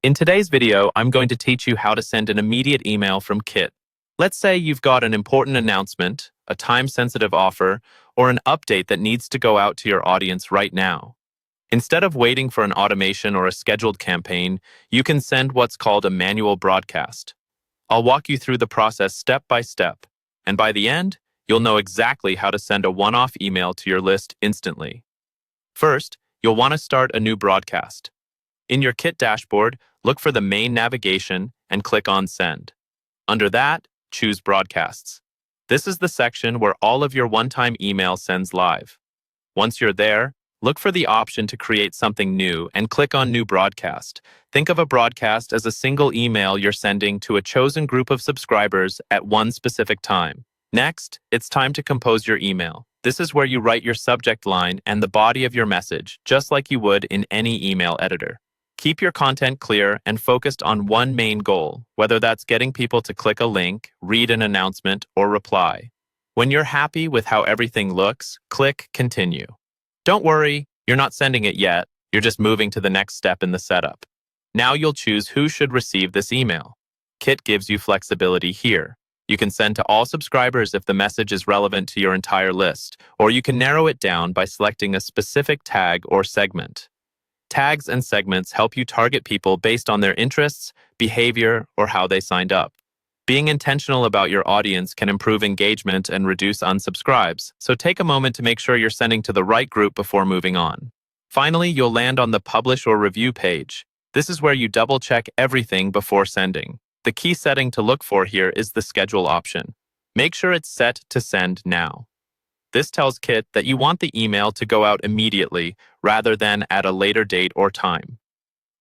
In today's video, I'm going to teach you how to send an immediate email from Kit. Let's say you've got an important announcement, a time-sensitive offer, or an update that needs to go out to your audience right now. Instead of waiting for an automation or a scheduled campaign, you can send what's called a manual broadcast. I'll walk you through the process step by step, and by the end, you'll know exactly how to send a one-off email to your list instantly. First, you'll want to start a new broadcast. In your Kit dashboard, look for the main navigation and click on Send. Under that, choose Broadcasts. This is the section where all of your one-time email sends live. Once you're there, look for the option to create something new and click on New Broadcast. Think of a broadcast as a single email you're sending to a chosen group of subscribers at one specific time. Next, it's time to compose your email. This is where you write your subject line and the body of your message, just like you would in any email editor. Keep your content clear and focused on one main goal, whether that's getting people to click a link, read an announcement, or reply. When you're happy with how everything looks, click Continue. Don't worry, you're not sending it yet, you're just moving to the next step in the setup. Now you'll choose who should receive this email. Kit gives you flexibility here. You can send to all subscribers if the message is relevant to your entire list, or you can narrow it down by selecting a specific tag or segment. Tags and segments help you target people based on their interests, behavior, or how they signed up. Being intentional about your audience can improve engagement and reduce unsubscribes, so take a moment to make sure you're sending to the right group before moving on. Finally, you'll land on the Publish or Review page. This is where you double-check everything before sending. The key setting to look for here is the Schedule option. Make sure it's set to Send Now. This tells Kit that you want the email to go out immediately rather than at a later date or time.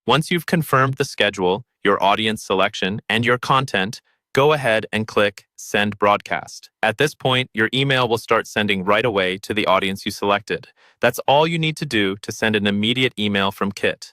Once you've confirmed the schedule, your audience selection, and your content, go ahead and click Send Broadcast. At this point, your email will start sending right away to the audience you selected. That's all you need to do to send an immediate email from Kit.